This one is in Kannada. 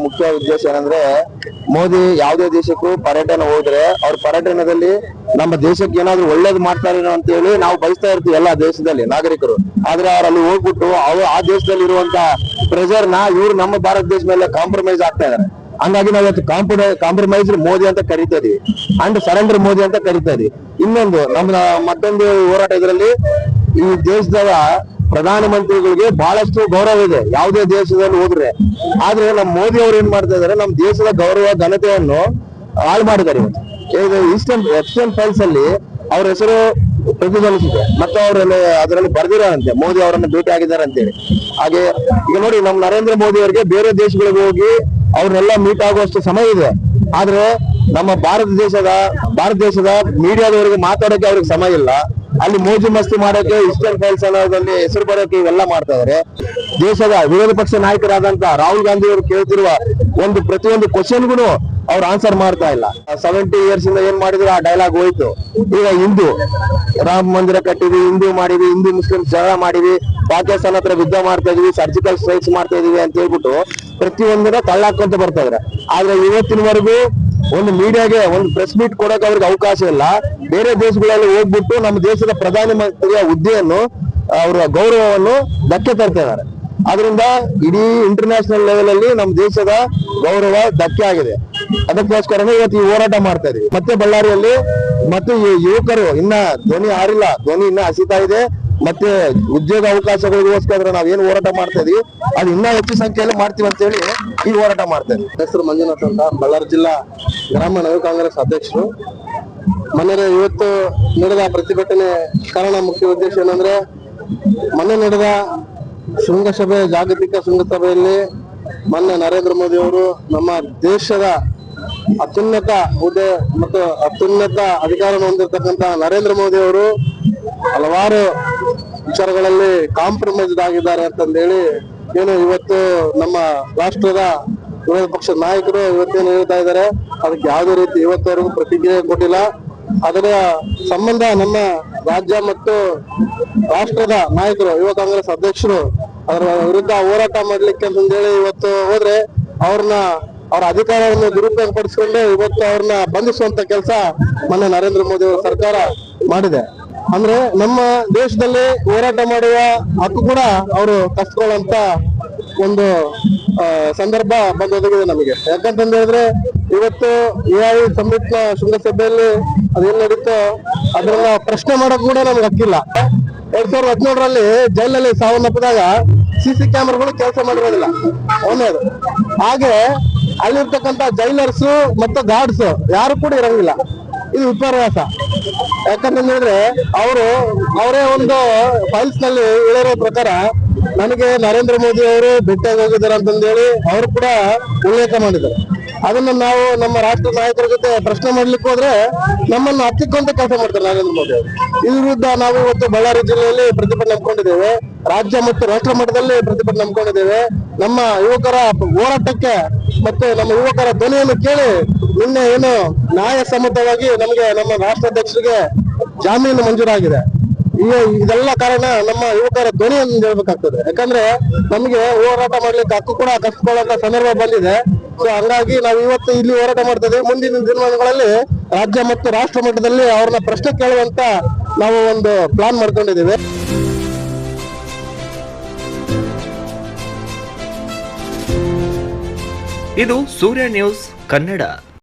ಮುಖ್ಯ ಉದ್ದೇಶ ಏನಂದ್ರೆ ಮೋದಿ ಯಾವುದೇ ದೇಶಕ್ಕೂ ಪರ್ಯಟನ ಹೋದ್ರೆ ಅವ್ರ ಪರ್ಯಟನದಲ್ಲಿ ನಮ್ಮ ದೇಶಕ್ಕೆ ಏನಾದ್ರು ಒಳ್ಳೇದು ಮಾಡ್ತಾರೆ ಅಂತ ಹೇಳಿ ನಾವು ಬಯಸ್ತಾ ಇರ್ತೀವಿ ಎಲ್ಲಾ ದೇಶದಲ್ಲಿ ನಾಗರಿಕರು. ಆದ್ರೆ ಅವ್ರಲ್ಲಿ ಹೋಗ್ಬಿಟ್ಟು ಅವ್ರು ಆ ದೇಶದಲ್ಲಿ ಇರುವಂತ ಪ್ರೆಷರ್ ನ ಇವ್ರು ನಮ್ಮ ಭಾರತ ದೇಶ ಮೇಲೆ ಕಾಂಪ್ರಮೈಸ್ ಆಗ್ತಾ ಇದಾರೆ. ಹಂಗಾಗಿ ನಾವು ಇವತ್ತು ಕಾಂಪ್ರಮೈಸ್ ಮೋದಿ ಅಂತ ಕರಿತಾ ಇದೀವಿ ಅಂಡ್ ಸರೆಂಡರ್ ಮೋದಿ ಅಂತ ಕರಿತಾ ಇದೀವಿ. ಇನ್ನೊಂದು ನಮ್ಮ ಮತ್ತೊಂದು ಹೋರಾಟ ಇದರಲ್ಲಿ ಈ ದೇಶದ ಪ್ರಧಾನಮಂತ್ರಿಗಳಿಗೆ ಬಹಳಷ್ಟು ಗೌರವ ಇದೆ ಯಾವುದೇ ದೇಶದಲ್ಲಿ ಹೋದ್ರೆ. ಆದ್ರೆ ನಮ್ಮ ಮೋದಿ ಅವರು ಏನ್ ಮಾಡ್ತಾ ಇದಾರೆ, ನಮ್ಮ ದೇಶದ ಗೌರವ ಘನತೆಯನ್ನು ಹಾಳು ಮಾಡಿದ್ದಾರೆ. ಎಕ್ಸ್ಟರ್ನಲ್ ಫೈಲ್ಸ್ ಅಲ್ಲಿ ಅವ್ರ ಹೆಸರು ಪ್ರತಿಫಲಿಸಿದೆ ಮತ್ತು ಅವರಲ್ಲಿ ಅದರಲ್ಲಿ ಬರ್ದಿರೋರಂತೆ ಮೋದಿ ಅವರನ್ನು ಭೇಟಿ ಆಗಿದ್ದಾರೆ ಅಂತೇಳಿ. ಹಾಗೆ ಈಗ ನೋಡಿ, ನಮ್ಮ ನರೇಂದ್ರ ಮೋದಿ ಅವರಿಗೆ ಬೇರೆ ದೇಶಗಳಿಗೆ ಹೋಗಿ ಅವ್ರನ್ನೆಲ್ಲ ಮೀಟ್ ಆಗುವಷ್ಟು ಸಮಯ ಇದೆ. ಆದ್ರೆ ನಮ್ಮ ಭಾರತ ದೇಶದ ಮೀಡಿಯಾದವರಿಗೆ ಮಾತಾಡೋಕೆ ಅವ್ರಿಗೆ ಸಮಯ ಇಲ್ಲ. ಅಲ್ಲಿ ಮೋಜು ಮಸ್ತಿ ಮಾಡೋಕೆ ಈಸ್ಟರ್ನ್ ಫೈಲ್ಸ್ ಅನ್ನೋದ್ರಲ್ಲಿ ಹೆಸರು ಬರೋಕೆ ಇವೆಲ್ಲ ಮಾಡ್ತಾ ಇದಾರೆ. ದೇಶದ ವಿರೋಧ ಪಕ್ಷ ನಾಯಕರಾದಂತ ರಾಹುಲ್ ಗಾಂಧಿ ಅವರು ಕೇಳ್ತಿರುವ ಪ್ರತಿಯೊಂದು ಕ್ವಶನ್ಗೂ ಅವ್ರು ಆನ್ಸರ್ ಮಾಡ್ತಾ ಇಲ್ಲ. 70 years ಇಂದ ಏನ್ ಮಾಡಿದ್ರು ಆ ಡೈಲಾಗ್ ಹೋಯ್ತು. ಈಗ ಹಿಂದೂ ರಾಮ ಮಂದಿರ ಕಟ್ಟಿದ್ವಿ, ಹಿಂದೂ ಮಾಡಿವಿ, ಹಿಂದೂ ಮುಸ್ಲಿಂ ಜಗಳ ಮಾಡಿವಿ, ಪಾಕಿಸ್ತಾನ ಹತ್ರ ಯುದ್ಧ ಮಾಡ್ತಾ ಇದೀವಿ, ಸರ್ಜಿಕಲ್ ಸ್ಟ್ರೈಕ್ಸ್ ಮಾಡ್ತಾ ಇದೀವಿ ಅಂತ ಹೇಳ್ಬಿಟ್ಟು ಪ್ರತಿಯೊಂದನ್ನ ತಳ್ಳಾಕೊಂತ ಬರ್ತಾ ಇದಾರೆ. ಆದ್ರೆ ಇವತ್ತಿನವರೆಗೂ ಒಂದು ಮೀಡಿಯಾಗೆ ಒಂದು ಪ್ರೆಸ್ ಮೀಟ್ ಕೊಡೋಕೆ ಅವ್ರಿಗೆ ಅವಕಾಶ ಇಲ್ಲ. ಬೇರೆ ದೇಶಗಳಲ್ಲಿ ಹೋಗ್ಬಿಟ್ಟು ನಮ್ಮ ದೇಶದ ಪ್ರಧಾನಮಂತ್ರಿಯ ಹುದ್ದೆಯನ್ನು ಅವರ ಗೌರವವನ್ನು ಧಕ್ಕೆ ತರ್ತಾ ಇದ್ದಾರೆ. ಅದರಿಂದ ಇಡೀ ಇಂಟರ್ನ್ಯಾಷನಲ್ ಲೆವೆಲ್ ಅಲ್ಲಿ ನಮ್ಮ ದೇಶದ ಗೌರವ ಧಕ್ಕೆ ಆಗಿದೆ. ಅದಕ್ಕೋಸ್ಕರನೇ ಇವತ್ತು ಈ ಹೋರಾಟ ಮಾಡ್ತಾ ಇದೀವಿ. ಮತ್ತೆ ಬಳ್ಳಾರಿಯಲ್ಲಿ ಮತ್ತೆ ಯುವಕರು ಇನ್ನ ಧ್ವನಿ ಹಾರಿಲ್ಲ, ಧ್ವನಿ ಇನ್ನ ಹಸಿತಾ ಇದೆ. ಮತ್ತೆ ಉದ್ಯೋಗ ಅವಕಾಶಗಳಿಗೋಸ್ಕರ ನಾವೇನು ಹೋರಾಟ ಮಾಡ್ತಾ ಇದೀವಿ ಅದು ಇನ್ನೂ ಹೆಚ್ಚು ಸಂಖ್ಯೆಯಲ್ಲಿ ಮಾಡ್ತೀವಿ ಅಂತ ಹೇಳಿ ಈ ಹೋರಾಟ ಮಾಡ್ತಾ ಇದೀವಿ. ಹೆಸರು ಮಂಜುನಾಥ್ ಅಂತ, ಬಳ್ಳಾರಿ ಜಿಲ್ಲಾ ಗ್ರಾಮೀಣ ಯುವ ಕಾಂಗ್ರೆಸ್ ಅಧ್ಯಕ್ಷರು. ಇವತ್ತು ನಡೆದ ಪ್ರತಿಭಟನೆ ಕಾರಣ ಮುಖ್ಯ ಉದ್ದೇಶ ಏನಂದ್ರೆ, ಮೊನ್ನೆ ನಡೆದ ಶೃಂಗಸಭೆ, ಜಾಗತಿಕ ಶೃಂಗಸಭೆಯಲ್ಲಿ ಮೊನ್ನೆ ನರೇಂದ್ರ ಮೋದಿ ಅವರು ನಮ್ಮ ದೇಶದ ಅತ್ಯುನ್ನತ ಹುದ್ದೆ ಮತ್ತು ಅತ್ಯುನ್ನತ ಅಧಿಕಾರವನ್ನು ಹೊಂದಿರತಕ್ಕಂತ ನರೇಂದ್ರ ಮೋದಿ ಅವರು ಹಲವಾರು ವಿಚಾರಗಳಲ್ಲಿ ಕಾಂಪ್ರಮೈಸ್ಡ್ ಆಗಿದ್ದಾರೆ ಅಂತಂದೇಳಿ ಏನು ಇವತ್ತು ನಮ್ಮ ರಾಷ್ಟ್ರದ ವಿರೋಧ ಪಕ್ಷದ ನಾಯಕರು ಇವತ್ತೇನು ಹೇಳ್ತಾ ಇದ್ದಾರೆ, ಅದಕ್ಕೆ ಯಾವುದೇ ರೀತಿ ಇವತ್ತವರೆಗೂ ಪ್ರತಿಕ್ರಿಯೆ ಕೊಟ್ಟಿಲ್ಲ. ಅದರ ಸಂಬಂಧ ನಮ್ಮ ರಾಜ್ಯ ಮತ್ತು ರಾಷ್ಟ್ರದ ನಾಯಕರು, ಯುವ ಕಾಂಗ್ರೆಸ್ ಅಧ್ಯಕ್ಷರು ಅದರ ವಿರುದ್ಧ ಹೋರಾಟ ಮಾಡ್ಲಿಕ್ಕೆ ಅಂತಂದೇಳಿ ಇವತ್ತು ಹೋದ್ರೆ ಅವ್ರ ಅಧಿಕಾರವನ್ನು ದುರುಪಯೋಗ ಪಡಿಸಿಕೊಂಡು ಇವತ್ತು ಅವ್ರನ್ನ ಬಂಧಿಸುವಂತ ಕೆಲಸ ಮೊನ್ನೆ ನರೇಂದ್ರ ಮೋದಿ ಅವರ ಸರ್ಕಾರ ಮಾಡಿದೆ. ಅಂದ್ರೆ ನಮ್ಮ ದೇಶದಲ್ಲಿ ಹೋರಾಟ ಮಾಡುವ ಹಕ್ಕು ಕೂಡ ಅವರು ಕಸ್ಕೊಳ್ಳುವಂತ ಒಂದು ಸಂದರ್ಭ ಬಂದೊದಗಿದೆ ನಮಗೆ. ಯಾಕಂತಂದ ಹೇಳಿದ್ರೆ ಇವತ್ತು AI ಸಮ್ಮಿಟ್ ನ ಶೃಂಗಸಭೆಯಲ್ಲಿ ಅದೇನ್ ನಡೀತೋ ಅದನ್ನ ಪ್ರಶ್ನೆ ಮಾಡಕ್ ಕೂಡ ನಮ್ಗೆ ಹಕ್ಕಿಲ್ಲ. 2017ರಲ್ಲಿ ಜೈಲಲ್ಲಿ ಸಾವನ್ನಪ್ಪಿದಾಗ CC ಕ್ಯಾಮೆರಾಗಳು ಕೆಲಸ ಮಾಡಿರೋದಿಲ್ಲ ಒಂದೇದು. ಹಾಗೆ ಅಲ್ಲಿರ್ತಕ್ಕಂಥ ಜೈಲರ್ಸ್ ಮತ್ತು ಗಾರ್ಡ್ಸ್ ಯಾರು ಕೂಡ ಇರಂಗಿಲ್ಲ. ಇದು ವಿಪರ್ಯಾಸ. ಯಾಕಂತಂದ್ರೆ ಅವರೇ ಒಂದು ಫೈಲ್ಸ್ ನಲ್ಲಿ ಹೇಳಿರೋ ಪ್ರಕಾರ ನನಗೆ ನರೇಂದ್ರ ಮೋದಿ ಅವರು ಭೇಟಿಯಾಗಿ ಹೋಗಿದ್ದಾರೆ ಅಂತಂದೇಳಿ ಅವರು ಕೂಡ ಉಲ್ಲೇಖ ಮಾಡಿದ್ದಾರೆ. ಅದನ್ನ ನಾವು ನಮ್ಮ ರಾಷ್ಟ್ರ ನಾಯಕರ ಜೊತೆ ಪ್ರಶ್ನೆ ಮಾಡ್ಲಿಕ್ಕೆ ಹೋದ್ರೆ ನಮ್ಮನ್ನು ಹತ್ತಿಕ್ಕಂತ ಕೆಲಸ ಮಾಡ್ತಾರೆ ನರೇಂದ್ರ ಮೋದಿ ಅವರು. ಇದ್ರ ವಿರುದ್ಧ ನಾವು ಇವತ್ತು ಬಳ್ಳಾರಿ ಜಿಲ್ಲೆಯಲ್ಲಿ ಪ್ರತಿಭಟನೆ ಹಮ್ಮಿಕೊಂಡಿದ್ದೇವೆ, ರಾಜ್ಯ ಮತ್ತು ರಾಷ್ಟ್ರ ಮಟ್ಟದಲ್ಲಿ ಪ್ರತಿಭಟನೆ ಹಮ್ಮಿಕೊಂಡಿದ್ದೇವೆ. ನಮ್ಮ ಯುವಕರ ಹೋರಾಟಕ್ಕೆ ಮತ್ತೆ ನಮ್ಮ ಯುವಕರ ಧ್ವನಿಯನ್ನು ಕೇಳಿ ನಿನ್ನೆ ಏನು ನ್ಯಾಯಸಮ್ಮತವಾಗಿ ನಮಗೆ ನಮ್ಮ ರಾಷ್ಟ್ರಾಧ್ಯಕ್ಷರಿಗೆ ಜಾಮೀನು ಮಂಜೂರಾಗಿದೆ. ಇದೆಲ್ಲ ಕಾರಣ ನಮ್ಮ ಯುವಕರ ಧ್ವನಿಯನ್ನು ಹೇಳ್ಬೇಕಾಗ್ತದೆ. ಯಾಕಂದ್ರೆ ನಮಗೆ ಹೋರಾಟ ಮಾಡ್ಲಿಕ್ಕೆ ಹಕ್ಕು ಕೂಡ ಕಸ್ಕೊಳ್ಳುವಂತ ಸಂದರ್ಭ ಬಂದಿದೆ. ಸೊ ಹಂಗಾಗಿ ನಾವು ಇವತ್ತು ಇಲ್ಲಿ ಹೋರಾಟ ಮಾಡ್ತಾ ಇದ್ದೀವಿ. ಮುಂದಿನ ದಿನಮಾನಗಳಲ್ಲಿ ರಾಜ್ಯ ಮತ್ತು ರಾಷ್ಟ್ರ ಮಟ್ಟದಲ್ಲಿ ಅವ್ರನ್ನ ಪ್ರಶ್ನೆ ಕೇಳುವಂತ ನಾವು ಒಂದು ಪ್ಲಾನ್ ಮಾಡ್ಕೊಂಡಿದ್ದೀವಿ. ಇದು ಸೂರ್ಯ ನ್ಯೂಸ್ ಕನ್ನಡ.